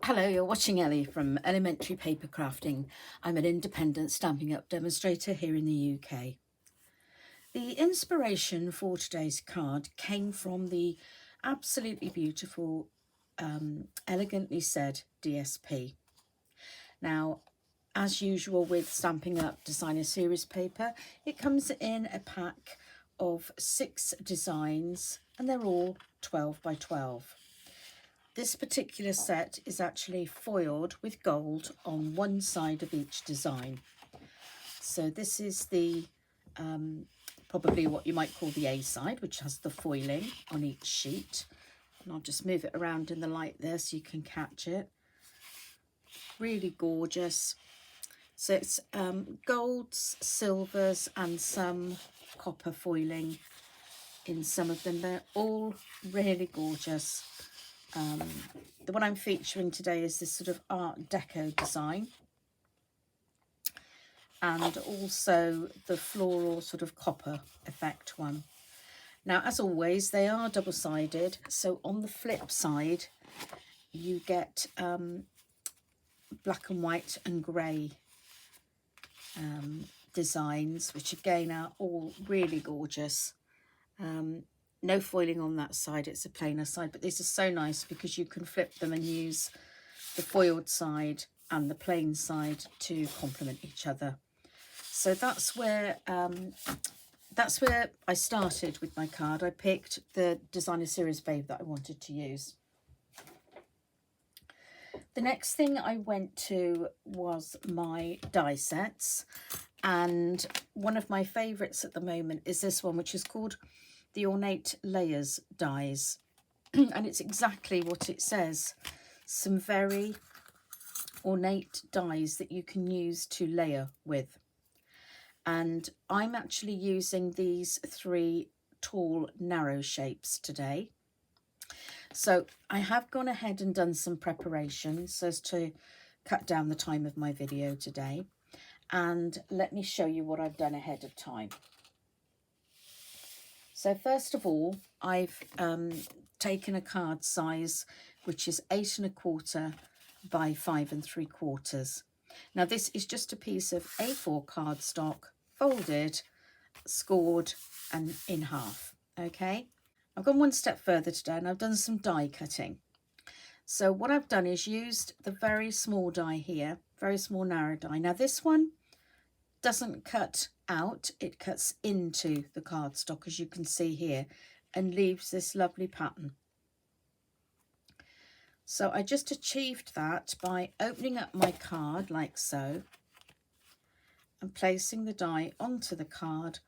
Hello, you're watching Ellie from Ellymentry Papercrafting. I'm an independent Stampin' Up demonstrator here in the UK. The inspiration for today's card came from the absolutely beautiful, elegantly said DSP. Now, as usual with Stampin' Up Designer Series paper, it comes in a pack of 6 designs and they're all 12 by 12. This particular set is actually foiled with gold on one side of each design. So this is the probably what you might call the A side, which has the foiling on each sheet. And I'll just move it around in the light there so you can catch it. Really gorgeous. So it's golds, silvers and some copper foiling in some of them. They're all really gorgeous. The one I'm featuring today is this sort of Art Deco design, and also the floral sort of copper effect one. Now, as always, they are double-sided, so on the flip side you get black and white and grey designs, which again are all really gorgeous. No foiling on that side, it's a plainer side, but these are so nice because you can flip them and use the foiled side and the plain side to complement each other. So that's where I started with my card. I picked the Designer Series Babe that I wanted to use. The next thing I went to was my die sets, and one of my favourites at the moment is this one, which is called the Ornate Layers dies. And it's exactly what it says, some very ornate dies that you can use to layer with. And I'm actually using these 3 tall narrow shapes today. So I have gone ahead and done some preparations so as to cut down the time of my video today, and let me show you what I've done ahead of time. So first of all, I've taken a card size which is 8 1/4 by 5 3/4. Now this is just a piece of A4 cardstock, folded, scored and in half. Okay, I've gone one step further today and I've done some die cutting. So what I've done is used the very small die here, very small narrow die. Now this one doesn't cut out, it cuts into the cardstock, as you can see here, and leaves this lovely pattern. So I just achieved that by opening up my card like so and placing the die onto the card.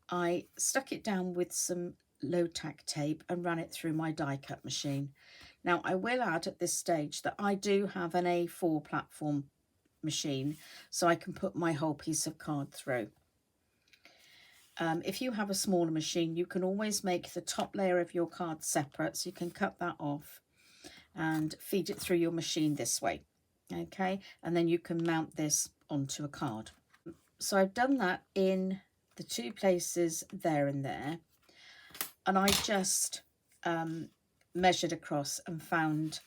I stuck it down with some low tack tape and ran it through my die cut machine. Now I will add at this stage that I do have an A4 platform machine, so I can put my whole piece of card through. If you have a smaller machine, you can always make the top layer of your card separate, so you can cut that off and feed it through your machine this way. Okay, and then you can mount this onto a card. So I've done that in the 2 places there and there, and I just measured across and found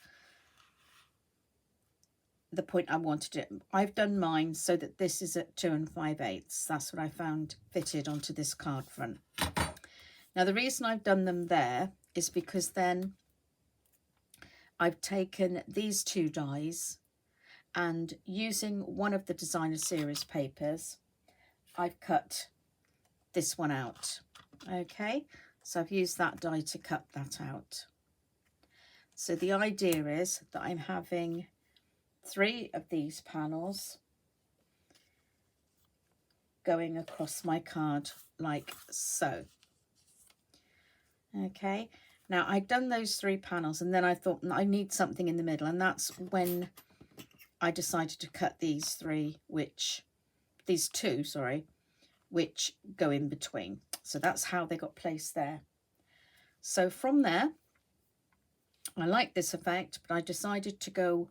the point I wanted it. I've done mine so that this is at 2 5/8. That's what I found fitted onto this card front. Now the reason I've done them there is because then I've taken these 2 dies and using one of the Designer Series papers, I've cut this one out. Okay, so I've used that die to cut that out. So the idea is that I'm having 3 of these panels going across my card like so. Okay, now I'd done those 3 panels and then I thought I need something in the middle, and that's when I decided to cut these 2, which go in between. So that's how they got placed there. So from there, I like this effect, but I decided to go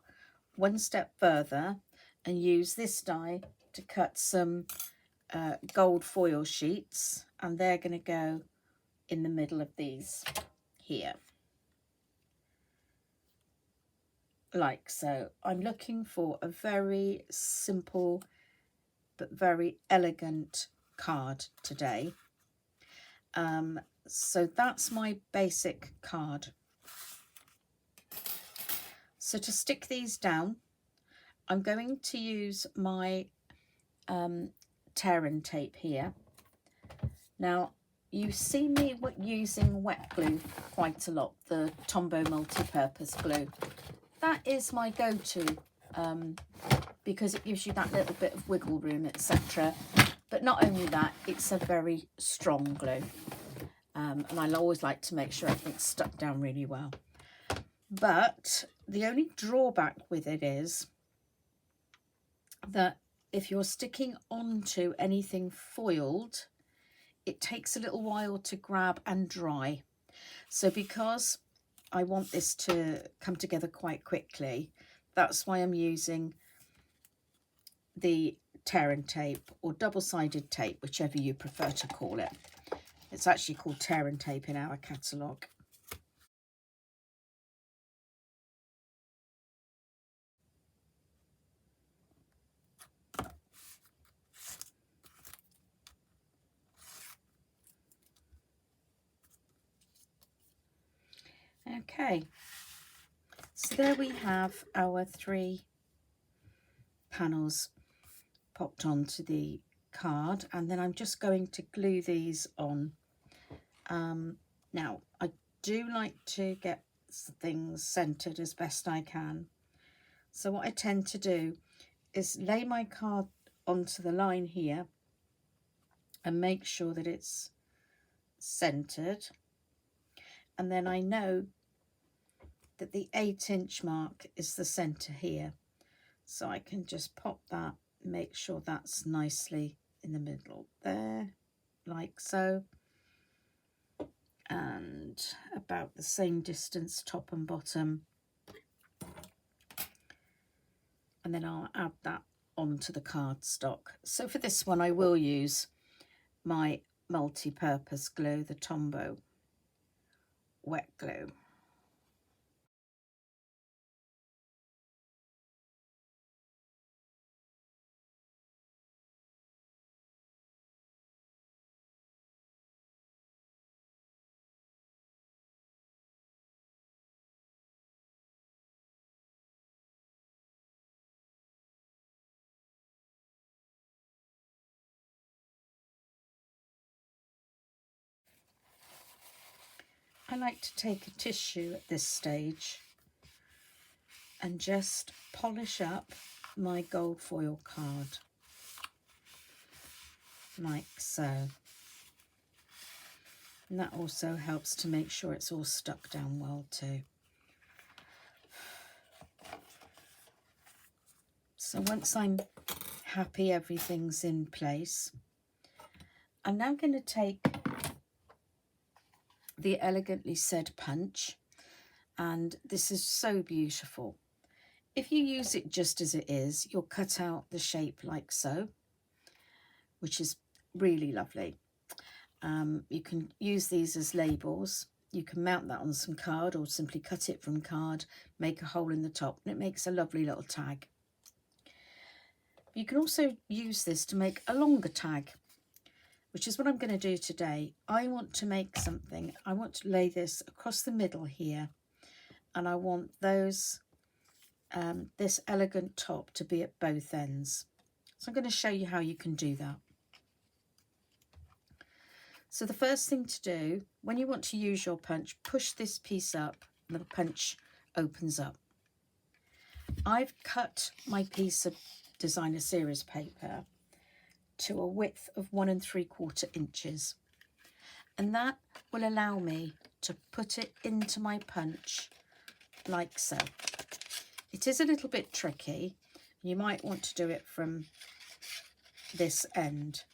one step further and use this die to cut some gold foil sheets, and they're going to go in the middle of these here. like so. I'm looking for a very simple but very elegant card today. So that's my basic card. So to stick these down, I'm going to use my tear and tape here. Now, you see me using wet glue quite a lot, the Tombow multi-purpose glue. That is my go-to because it gives you that little bit of wiggle room, etc. But not only that, it's a very strong glue. And I always like to make sure everything's stuck down really well. But the only drawback with it is that if you're sticking onto anything foiled, it takes a little while to grab and dry. So because I want this to come together quite quickly, that's why I'm using the tear and tape or double-sided tape, whichever you prefer to call it. It's actually called tear and tape in our catalogue. Okay, so there we have our 3 panels popped onto the card, and then I'm just going to glue these on. Now, I do like to get things centered as best I can. So what I tend to do is lay my card onto the line here and make sure that it's centered. And then I know that the 8-inch mark is the center here. So I can just pop that, make sure that's nicely in the middle there, like so. And about the same distance top and bottom. And then I'll add that onto the cardstock. So for this one I will use my multi-purpose glue, the Tombow wet glue. I like to take a tissue at this stage and just polish up my gold foil card, like so. And that also helps to make sure it's all stuck down well too. So once I'm happy everything's in place, I'm now going to take the Elegantly Said punch, and this is so beautiful. If you use it just as it is, you'll cut out the shape like so, which is really lovely. You can use these as labels. You can mount that on some card or simply cut it from card, make a hole in the top, and it makes a lovely little tag. You can also use this to make a longer tag, which is what I'm going to do today. I want to make something. I want to lay this across the middle here, and I want those this elegant top to be at both ends. So I'm going to show you how you can do that. So the first thing to do, when you want to use your punch, push this piece up and the punch opens up. I've cut my piece of designer series paper to a width of 1 3/4 inches, and that will allow me to put it into my punch like so. It is a little bit tricky. You might want to do it from this end.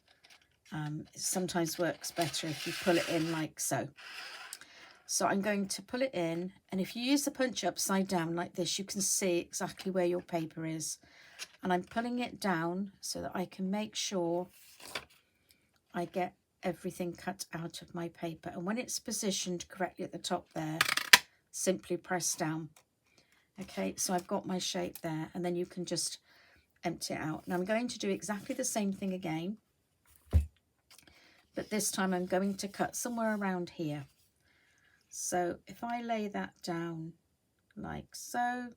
It sometimes works better if you pull it in like so. So I'm going to pull it in, and if you use the punch upside down like this, you can see exactly where your paper is. And I'm pulling it down so that I can make sure I get everything cut out of my paper. And when it's positioned correctly at the top there, simply press down Okay, so I've got my shape there, and then you can just empty it out. Now I'm going to do exactly the same thing again, but this time I'm going to cut somewhere around here. So if I lay that down like so,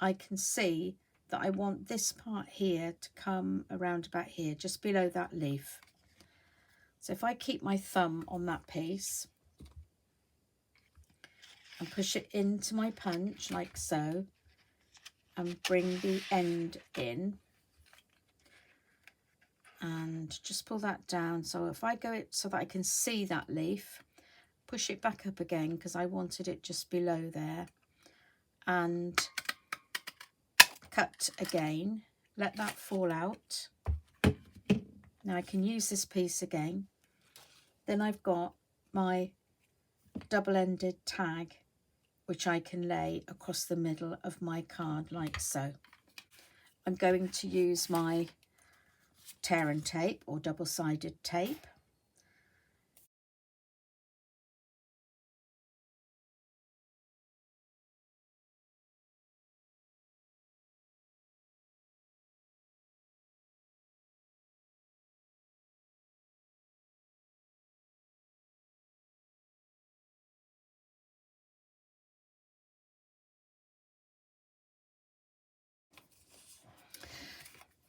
I can see that I want this part here to come around about here, just below that leaf. So if I keep my thumb on that piece and push it into my punch like so, and bring the end in, and just pull that down. So if I go it so that I can see that leaf, push it back up again because I wanted it just below there, and cut again, let that fall out. Now I can use this piece again. Then I've got my double-ended tag, which I can lay across the middle of my card like so. I'm going to use my tear and tape or double-sided tape.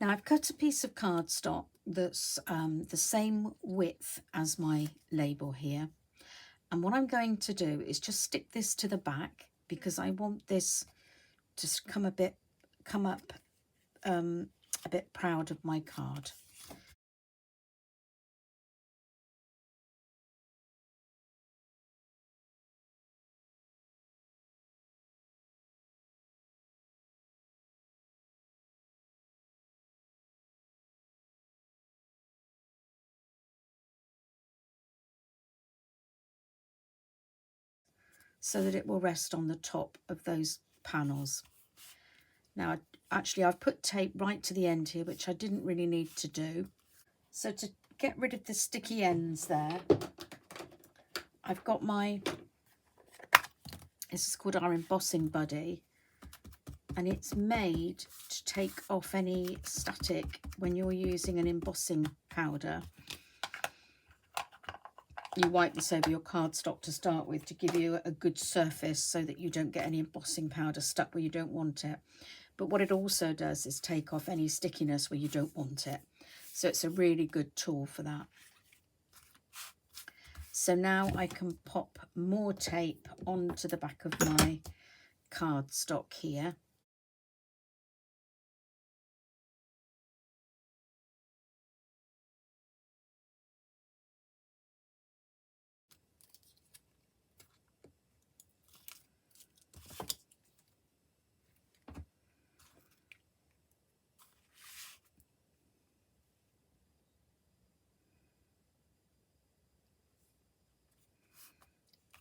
Now I've cut a piece of cardstock that's the same width as my label here. And what I'm going to do is just stick this to the back because I want this to come up a bit proud of my card. So that it will rest on the top of those panels. Now, actually, I've put tape right to the end here, which I didn't really need to do. So to get rid of the sticky ends there, I've got this is called our embossing buddy, and it's made to take off any static when you're using an embossing powder. You wipe this over your cardstock to start with to give you a good surface so that you don't get any embossing powder stuck where you don't want it. But what it also does is take off any stickiness where you don't want it. So it's a really good tool for that. So now I can pop more tape onto the back of my cardstock here.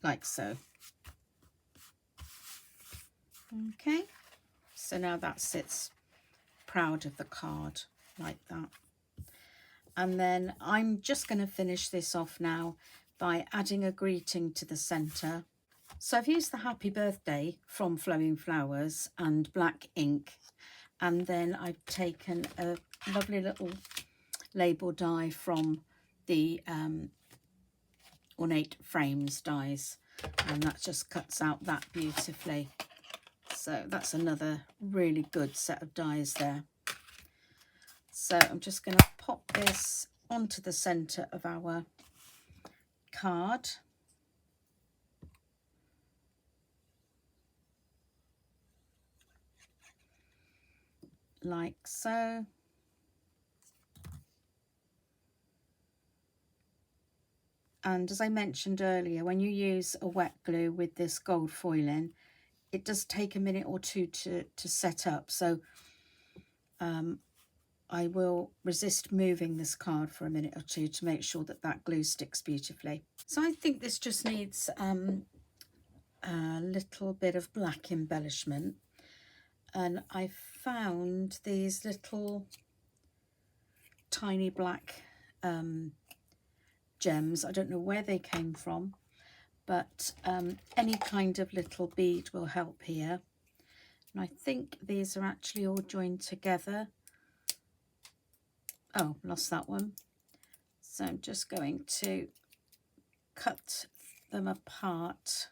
Like so. Okay, so now that sits proud of the card like that. And then I'm just going to finish this off now by adding a greeting to the centre. So I've used the Happy Birthday from Flowing Flowers and black ink, and then I've taken a lovely little label die from the Ornate Frames dies, and that just cuts out that beautifully. So that's another really good set of dies there. So I'm just going to pop this onto the centre of our card. Like so. And as I mentioned earlier, when you use a wet glue with this gold foiling, it does take a minute or two to set up. So I will resist moving this card for a minute or two to make sure that that glue sticks beautifully. So I think this just needs a little bit of black embellishment. And I found these little tiny black gems. I don't know where they came from, but any kind of little bead will help here. And I think these are actually all joined together. Oh, lost that one. So I'm just going to cut them apart.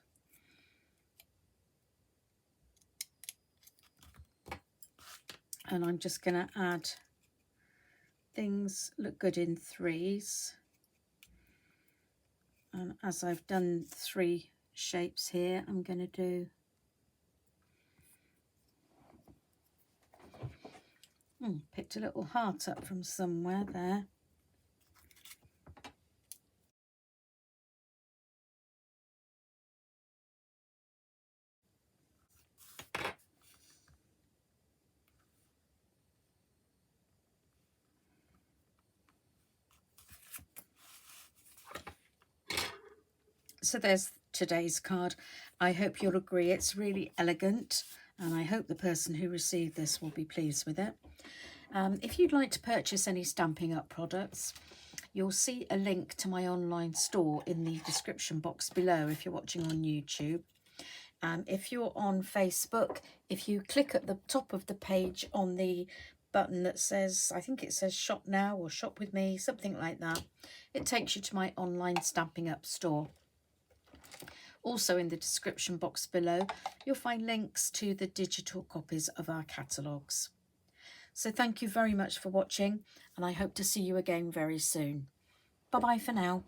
And I'm just going to add things look good in threes. And as I've done 3 shapes here, I'm going to do picked a little heart up from somewhere there. So there's today's card. I hope you'll agree it's really elegant, and I hope the person who received this will be pleased with it. If you'd like to purchase any Stampin' Up products, you'll see a link to my online store in the description box below if you're watching on YouTube. If you're on Facebook, if you click at the top of the page on the button that says, I think it says shop now or shop with me, something like that, it takes you to my online Stampin' Up store. Also in the description box below, you'll find links to the digital copies of our catalogues. So thank you very much for watching, and I hope to see you again very soon. Bye-bye for now.